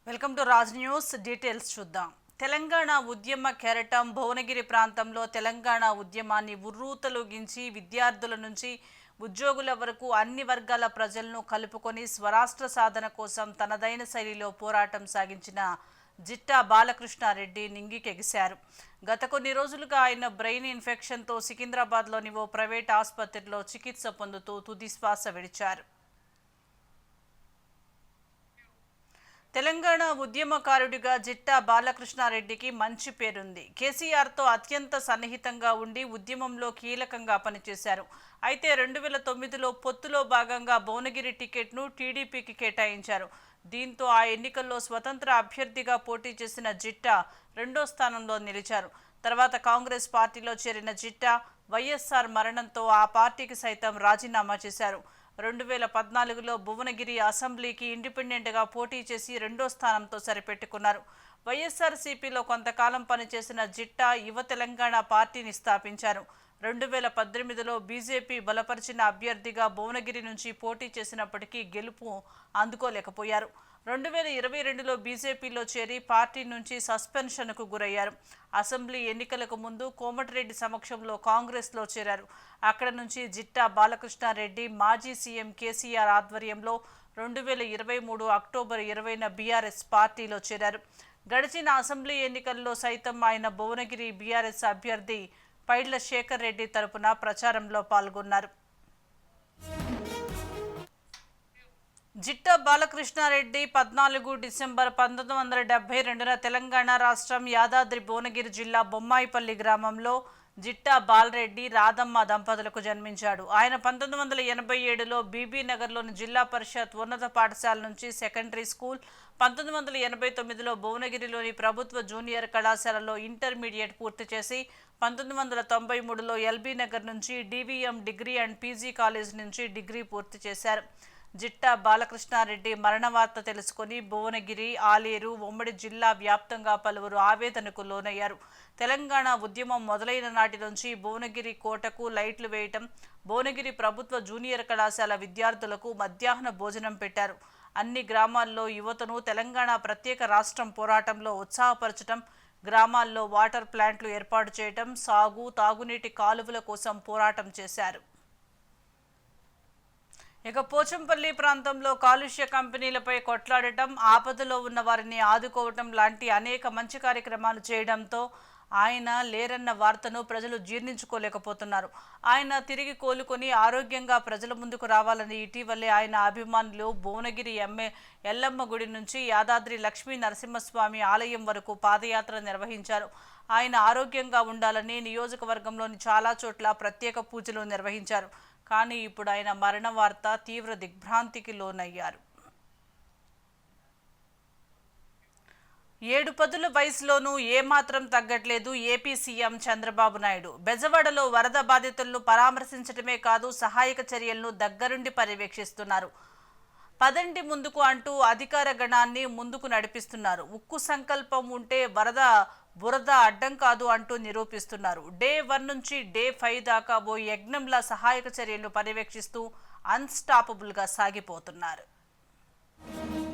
Welcome to Raj news. Details చూద్దాం. తెలంగాణ ఉద్యమ కెరటం భువనగిరి ప్రాంతంలో తెలంగాణ ఉద్యమాన్ని ఉర్రూతలూగించి విద్యార్థుల నుంచి ఉద్యోగుల వరకు అన్ని వర్గాల ప్రజలను కలుపుకొని స్వరాష్ట్ర సాధన కోసం తనదైన శైలిలో పోరాటం సాగించిన జిట్టా బాలకృష్ణారెడ్డి నింగికెగిశారు. గత కొన్ని రోజులుగా ఆయన బ్రెయిన్ ఇన్ఫెక్షన్తో సికింద్రాబాద్లోని ఓ ప్రైవేట్ ఆసుపత్రిలో చికిత్స పొందుతూ తుది శ్వాస విడిచారు. తెలంగాణ ఉద్యమకారుడిగా జిట్టా బాలకృష్ణారెడ్డికి మంచి పేరుంది. కేసీఆర్తో అత్యంత సన్నిహితంగా ఉండి ఉద్యమంలో కీలకంగా పనిచేశారు. అయితే 2009లో పొత్తులో భాగంగా భువనగిరి టికెట్ను టీడీపీకి కేటాయించారు. దీంతో ఆ ఎన్నికల్లో స్వతంత్ర అభ్యర్థిగా పోటీ చేసిన జిట్టా రెండో స్థానంలో నిలిచారు. తర్వాత కాంగ్రెస్ పార్టీలో చేరిన జిట్టా వైఎస్ఆర్ మరణంతో ఆ పార్టీకి సైతం రాజీనామా చేశారు. 2014లో భువనగిరి అసెంబ్లీకి ఇండిపెండెంట్గా పోటీ చేసి రెండో స్థానంతో సరిపెట్టుకున్నారు. వైఎస్ఆర్సీపీలో కొంతకాలం పనిచేసిన జిట్టా యువ తెలంగాణ పార్టీని స్థాపించారు. 2018లో బీజేపీ బలపరిచిన అభ్యర్థిగా భువనగిరి నుంచి పోటీ చేసినప్పటికీ గెలుపు అందుకోలేకపోయారు. 2022లో బీజేపీలో చేరి పార్టీ నుంచి సస్పెన్షన్కు గురయ్యారు. అసెంబ్లీ ఎన్నికలకు ముందు కోమటిరెడ్డి సమక్షంలో కాంగ్రెస్లో చేరారు. అక్కడ నుంచి జిట్టా బాలకృష్ణారెడ్డి మాజీ సీఎం కేసీఆర్ ఆధ్వర్యంలో 2023 అక్టోబర్ 20న బీఆర్ఎస్ పార్టీలో చేరారు. గడిచిన అసెంబ్లీ ఎన్నికల్లో సైతం ఆయన భువనగిరి బీఆర్ఎస్ అభ్యర్థి పైడ్ల శేఖర్ రెడ్డి తరపున ప్రచారంలో పాల్గొన్నారు. జిట్టా బాలకృష్ణారెడ్డి 14 డిసెంబర్ 1972న తెలంగాణ రాష్ట్రం యాదాద్రి భువనగిరి జిల్లా బొమ్మాయిపల్లి గ్రామంలో జిట్టా బాలరెడ్డి రాధమ్మ దంపతులకు జన్మించాడు. ఆయన 1987లో బీబీ నగర్లోని జిల్లా పరిషత్ ఉన్నత పాఠశాల నుంచి సెకండరీ స్కూల్, 1989లో భువనగిరిలోని ప్రభుత్వ జూనియర్ కళాశాలలో ఇంటర్మీడియట్ పూర్తి చేసి 1993లో ఎల్బీ నగర్ నుంచి DVM degree and PG college నుంచి డిగ్రీ పూర్తి చేశారు. జిట్టా బాలకృష్ణారెడ్డి మరణ వార్త తెలుసుకుని భువనగిరి, ఆలేరు, ఉమ్మడి జిల్లా వ్యాప్తంగా పలువురు ఆవేదనకు లోనయ్యారు. తెలంగాణ ఉద్యమం మొదలైన నాటి నుంచి భువనగిరి కోటకు లైట్లు వేయటం, భువనగిరి ప్రభుత్వ జూనియర్ కళాశాల విద్యార్థులకు మధ్యాహ్న భోజనం పెట్టారు. అన్ని గ్రామాల్లో యువతను తెలంగాణ ప్రత్యేక రాష్ట్రం పోరాటంలో ఉత్సాహపరచడం, గ్రామాల్లో వాటర్ ప్లాంట్లు ఏర్పాటు చేయటం, సాగు, తాగునీటి కాలువల కోసం పోరాటం చేశారు. ఇక పోచంపల్లి ప్రాంతంలో కాలుష్య కంపెనీలపై కొట్లాడటం, ఆపదలో ఉన్న వారిని ఆదుకోవటం లాంటి అనేక మంచి కార్యక్రమాలు చేయడంతో ఆయన లేరన్న వార్తను ప్రజలు జీర్ణించుకోలేకపోతున్నారు. ఆయన తిరిగి కోలుకొని ఆరోగ్యంగా ప్రజల ముందుకు రావాలని ఇటీవలే ఆయన అభిమానులు భువనగిరి ఎల్లమ్మ గుడి నుంచి యాదాద్రి లక్ష్మీ నరసింహస్వామి ఆలయం వరకు పాదయాత్ర నిర్వహించారు. ఆయన ఆరోగ్యంగా ఉండాలని నియోజకవర్గంలోని చాలా చోట్ల ప్రత్యేక పూజలు నిర్వహించారు. కానీ ఇప్పుడు ఆయన మరణ వార్త తీవ్ర దిగ్భ్రాంతికి లోనయ్యారు. 7 పదుల వయసులోనూ ఏమాత్రం తగ్గట్లేదు ఏపీ సీఎం చంద్రబాబు నాయుడు. బెజవాడలో వరద బాధితులను పరామర్శించడమే కాదు, సహాయక చర్యలను దగ్గరుండి పర్యవేక్షిస్తున్నారు. పదండి ముందుకు అంటూ అధికార గణాన్ని ముందుకు నడిపిస్తున్నారు. ఉక్కు సంకల్పం ఉంటే బురద అడ్డం కాదు అంటూ నిరూపిస్తున్నారు. డే 1 నుంచి డే 5 దాకా ఓ యజ్ఞంలా సహాయక చర్యలను పర్యవేక్షిస్తూ అన్స్టాపబుల్గా సాగిపోతున్నారు.